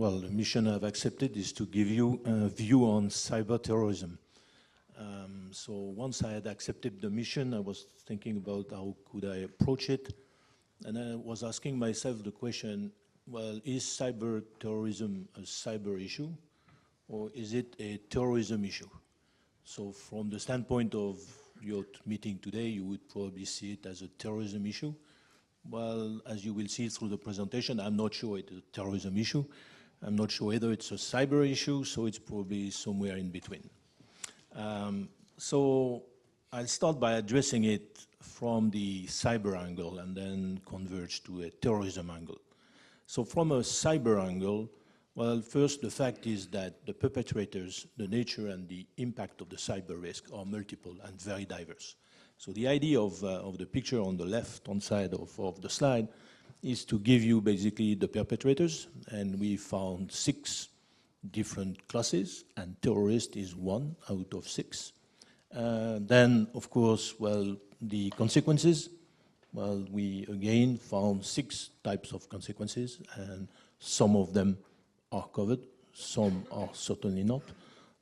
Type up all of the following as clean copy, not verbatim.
Well, the mission I've accepted is to give you a view on cyber terrorism. So once I had accepted the mission, I was thinking about how could I approach it. And I was asking myself the question, well, is cyber terrorism a cyber issue, or is it a terrorism issue? So from the standpoint of your meeting today, you would probably see it as a terrorism issue. Well, as you will see through the presentation, I'm not sure it's a terrorism issue. I'm not sure whether it's a cyber issue, so it's probably somewhere in between. So I'll start by addressing it from the cyber angle and then converge to a terrorism angle. So from a cyber angle, well, first, the fact is that the perpetrators, the nature and the impact of the cyber risk are multiple and very diverse. So the idea of the picture on the left-hand side of the slide is to give you basically the perpetrators, and we found 6 different classes, and terrorist is 1 out of 6. Then, of course, well, the consequences. Well, we again found 6 types of consequences, and some of them are covered, some are certainly not.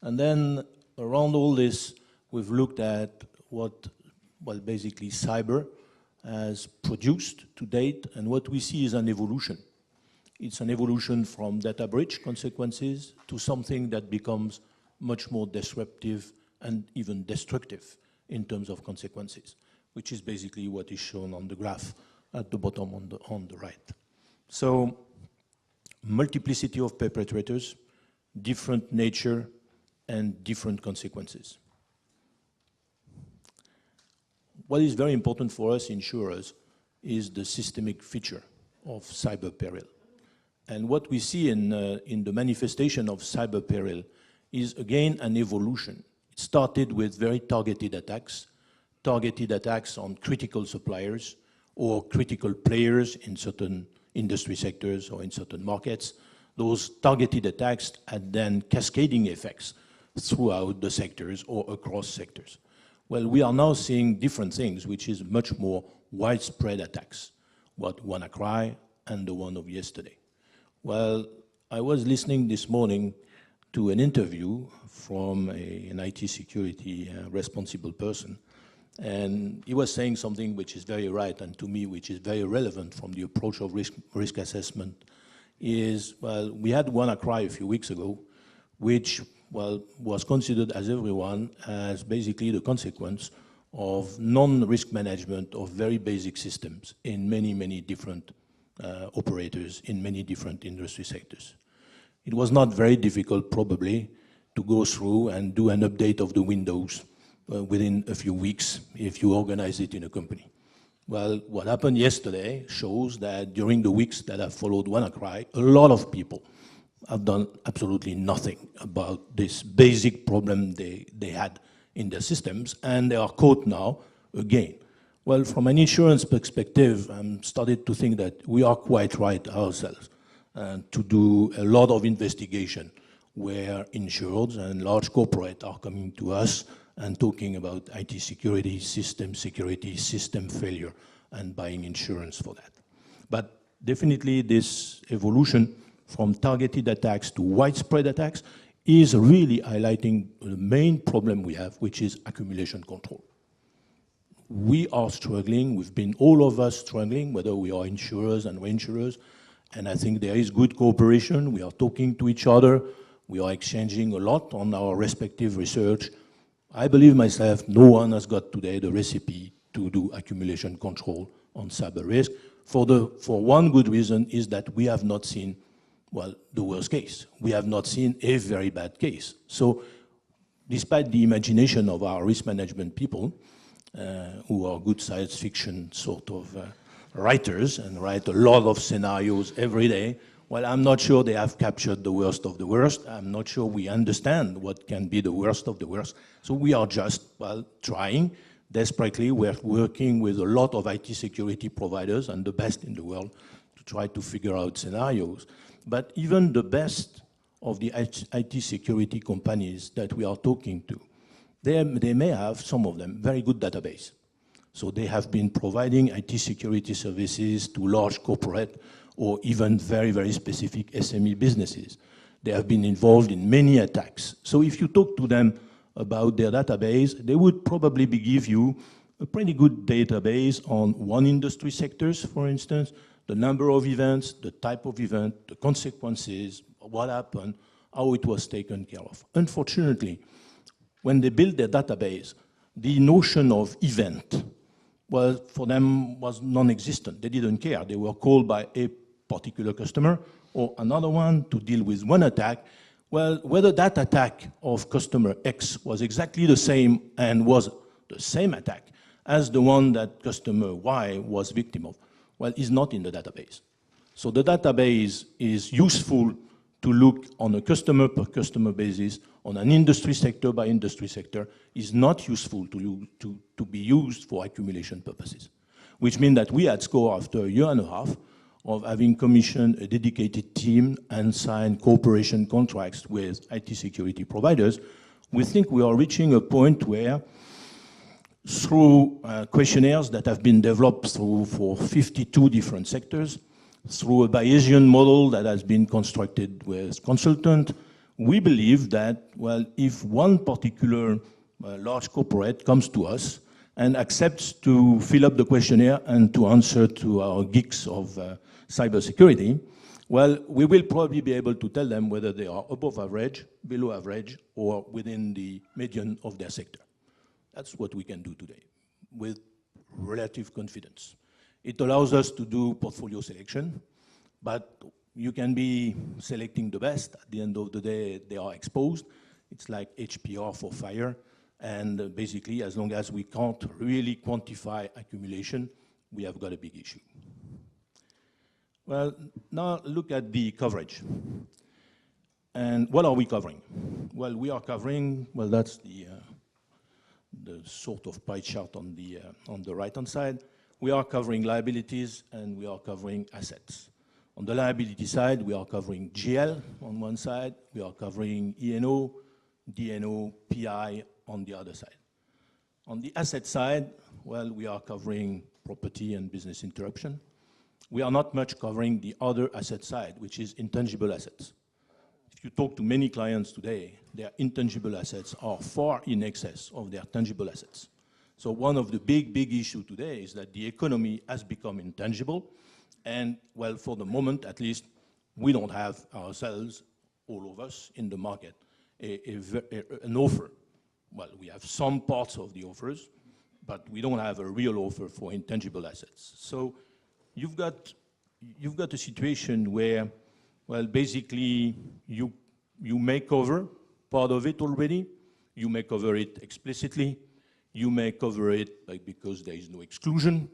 And then around all this, we've looked at what, well, basically cyber has produced to date, and what we see is an evolution. It's an evolution from data breach consequences to something that becomes much more disruptive and even destructive in terms of consequences, which is basically what is shown on the graph at the bottom on the right. So, multiplicity of perpetrators, different nature, and different consequences. What is very important for us insurers is the systemic feature of cyber peril. And what we see in the manifestation of cyber peril is, again, an evolution. It started with very targeted attacks on critical suppliers or critical players in certain industry sectors or in certain markets. Those targeted attacks had then cascading effects throughout the sectors or across sectors. Well, we are now seeing different things, which is much more widespread attacks, what WannaCry and the one of yesterday. Well, I was listening this morning to an interview from an IT security responsible person, and he was saying something which is very right, and to me, which is very relevant from the approach of risk assessment, is, well, we had WannaCry a few weeks ago, which, well, was considered as everyone as basically the consequence of non-risk management of very basic systems in many, many different operators in many different industry sectors. It was not very difficult, probably, to go through and do an update of the Windows within a few weeks if you organize it in a company. Well, what happened yesterday shows that during the weeks that have followed WannaCry, a lot of people have done absolutely nothing about this basic problem they had in their systems, and they are caught now again. Well, from an insurance perspective, I'm starting to think that we are quite right ourselves to do a lot of investigation where insureds and large corporate are coming to us and talking about IT security, system failure, and buying insurance for that. But definitely this evolution from targeted attacks to widespread attacks is really highlighting the main problem we have, which is accumulation control. We are struggling, we've been all of us struggling, whether we are insurers and reinsurers, and I think there is good cooperation. We are talking to each other, we are exchanging a lot on our respective research. I believe myself, no one has got today the recipe to do accumulation control on cyber risk. For one good reason is that we have not seen, well, the worst case. We have not seen a very bad case. So despite the imagination of our risk management people, who are good science fiction sort of writers and write a lot of scenarios every day, well, I'm not sure they have captured the worst of the worst. I'm not sure we understand what can be the worst of the worst. So we are just, well, trying desperately. We're working with a lot of IT security providers and the best in the world to try to figure out scenarios. But even the best of the IT security companies that we are talking to, they may have, some of them, very good database. So they have been providing IT security services to large corporate or even very, very specific SME businesses. They have been involved in many attacks. So if you talk to them about their database, they would probably give you a pretty good database on one industry sectors, for instance, the number of events, the type of event, the consequences, what happened, how it was taken care of. Unfortunately, when they built their database, the notion of event, well, for them was non-existent. They didn't care. They were called by a particular customer or another one to deal with one attack. Well, whether that attack of customer X was exactly the same and was the same attack as the one that customer Y was victim of, well, is not in the database. So the database is useful to look on a customer per customer basis, on an industry sector by industry sector, is not useful to be used for accumulation purposes. Which means that we at SCORE, after a year and a half of having commissioned a dedicated team and signed cooperation contracts with IT security providers, we think we are reaching a point where through questionnaires that have been developed for 52 different sectors, through a Bayesian model that has been constructed with consultant, we believe that, well, if one particular large corporate comes to us and accepts to fill up the questionnaire and to answer to our geeks of cybersecurity, well, we will probably be able to tell them whether they are above average, below average, or within the median of their sector. That's what we can do today with relative confidence. It allows us to do portfolio selection, but you can be selecting the best. At the end of the day, they are exposed. It's like HPR for fire. And basically, as long as we can't really quantify accumulation, we have got a big issue. Well, now look at the coverage. And what are we covering? Well, we are covering, well, that's the sort of pie chart on the right-hand side. We are covering liabilities and we are covering assets. On the liability side, we are covering GL on one side, we are covering E&O, D&O, PI on the other side. On the asset side, well, we are covering property and business interruption. We are not much covering the other asset side, which is intangible assets. If you talk to many clients today, their intangible assets are far in excess of their tangible assets. So one of the big issues today is that the economy has become intangible. And, well, for the moment, at least, we don't have ourselves, all of us in the market, an offer. Well, we have some parts of the offers, but we don't have a real offer for intangible assets. So you've got a situation where, well, basically, you may cover part of it already. You may cover it explicitly. You may cover it because there is no exclusion.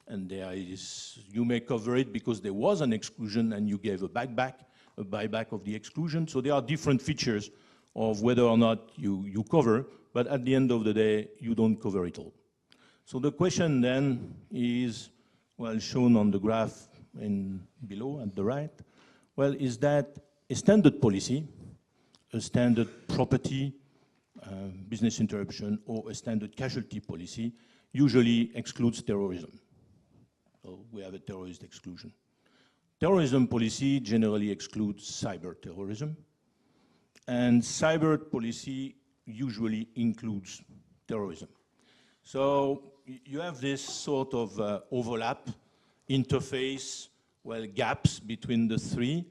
And you may cover it because there was an exclusion and you gave a buyback of the exclusion. So there are different features of whether or not you cover, but at the end of the day, you don't cover it all. So the question then is, well, shown on the graph below at the right, well, is that a standard policy, a standard property, business interruption, or a standard casualty policy usually excludes terrorism. So we have a terrorist exclusion. Terrorism policy generally excludes cyber terrorism, and cyber policy usually includes terrorism. So you have this sort of overlap, interface, well, gaps between the three.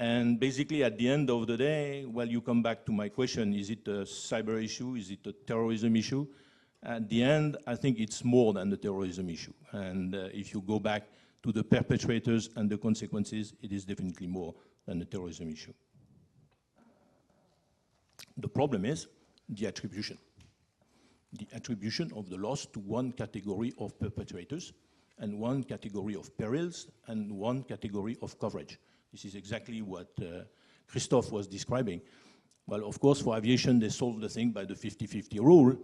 And basically, at the end of the day, well, you come back to my question, is it a cyber issue? Is it a terrorism issue? At the end, I think it's more than the terrorism issue. And if you go back to the perpetrators and the consequences, it is definitely more than the terrorism issue. The problem is the attribution. The attribution of the loss to one category of perpetrators and one category of perils and one category of coverage. This is exactly what Christophe was describing. Well, of course, for aviation, they solved the thing by the 50-50 rule.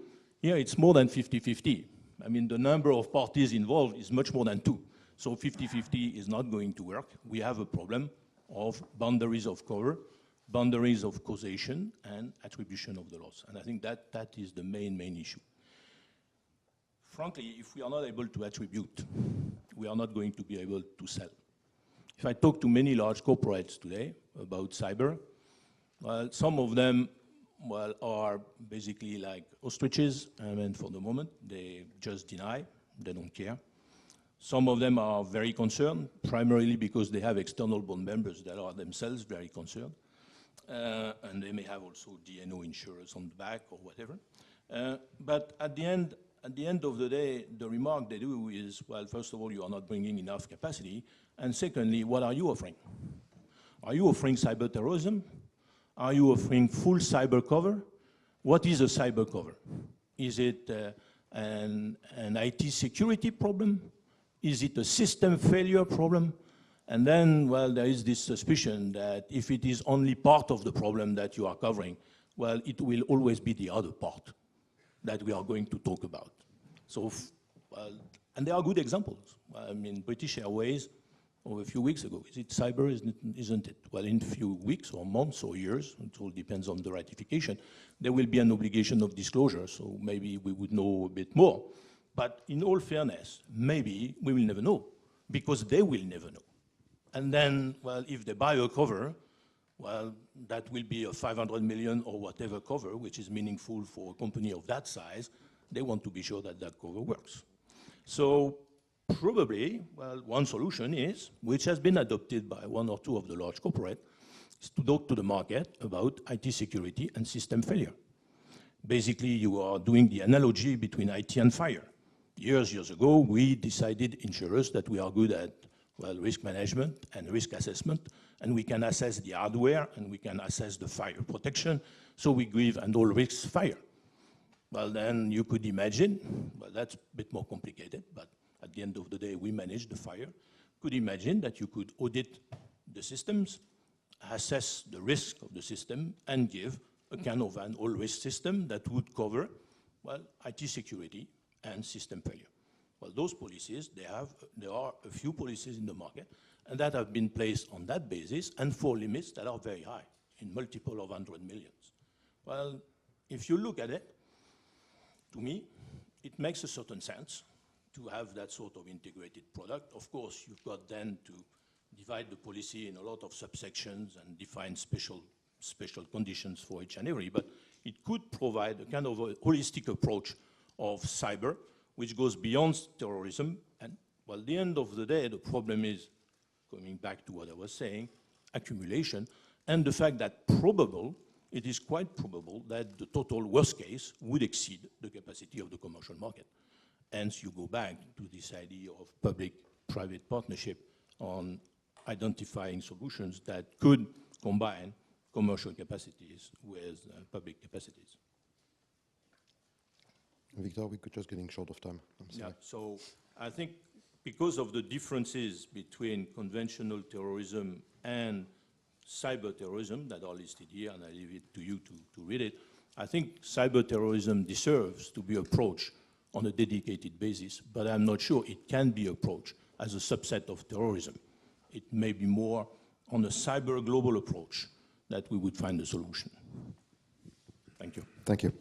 Here, it's more than 50-50. I mean, the number of parties involved is much more than 2. So 50-50 is not going to work. We have a problem of boundaries of cover, boundaries of causation, and attribution of the loss. And I think that is the main issue. Frankly, if we are not able to attribute, we are not going to be able to sell. if I talk to many large corporates today about cyber, well, some of them, well, are basically like ostriches. I mean, for the moment, they just deny, they don't care. Some of them are very concerned, primarily because they have external board members that are themselves very concerned. And they may have also D&O insurers on the back or whatever. But at the end of the day, the remark they do is, well, first of all, you are not bringing enough capacity. And secondly, what are you offering? Are you offering cyber terrorism? Are you offering full cyber cover? What is a cyber cover? Is it an IT security problem? Is it a system failure problem? And then, well, there is this suspicion that if it is only part of the problem that you are covering, well, it will always be the other part that we are going to talk about. So, well, and there are good examples. I mean, British Airways, a few weeks ago, is it cyber, isn't it? Well, in a few weeks or months or years, it all depends on the ratification, there will be an obligation of disclosure, so maybe we would know a bit more. But in all fairness, maybe we will never know, because they will never know. And then, well, if they buy a cover, well, that will be a 500 million or whatever cover, which is meaningful for a company of that size. They want to be sure that that cover works. So probably, well, one solution is, which has been adopted by one or two of the large corporates, is to talk to the market about IT security and system failure. Basically, you are doing the analogy between IT and fire. Years ago, we decided, insurers, that we are good at, well, risk management and risk assessment, and we can assess the hardware and we can assess the fire protection, so we give and all risks fire. Well, then you could imagine, well, that's a bit more complicated, but at the end of the day, we manage the fire. Could imagine that you could audit the systems, assess the risk of the system, and give a kind of an all-risk system that would cover, well, IT security and system failure. Well, those policies, there are a few policies in the market, and that have been placed on that basis, and for limits that are very high, in multiple of 100 millions. Well, if you look at it, to me, it makes a certain sense to have that sort of integrated product. Of course, you've got then to divide the policy in a lot of subsections and define special conditions for each and every, but it could provide a kind of a holistic approach of cyber, which goes beyond terrorism. And, well, at the end of the day, the problem is, coming back to what I was saying, accumulation, and the fact that it is quite probable that the total worst case would exceed the capacity of the commercial market. Hence, you go back to this idea of public-private partnership on identifying solutions that could combine commercial capacities with public capacities. Victor, we're just getting short of time. Yeah, so I think because of the differences between conventional terrorism and cyber terrorism that are listed here, and I leave it to you to read it, I think cyber terrorism deserves to be approached on a dedicated basis, but I'm not sure it can be approached as a subset of terrorism. It may be more on a cyber global approach that we would find a solution. Thank you. Thank you.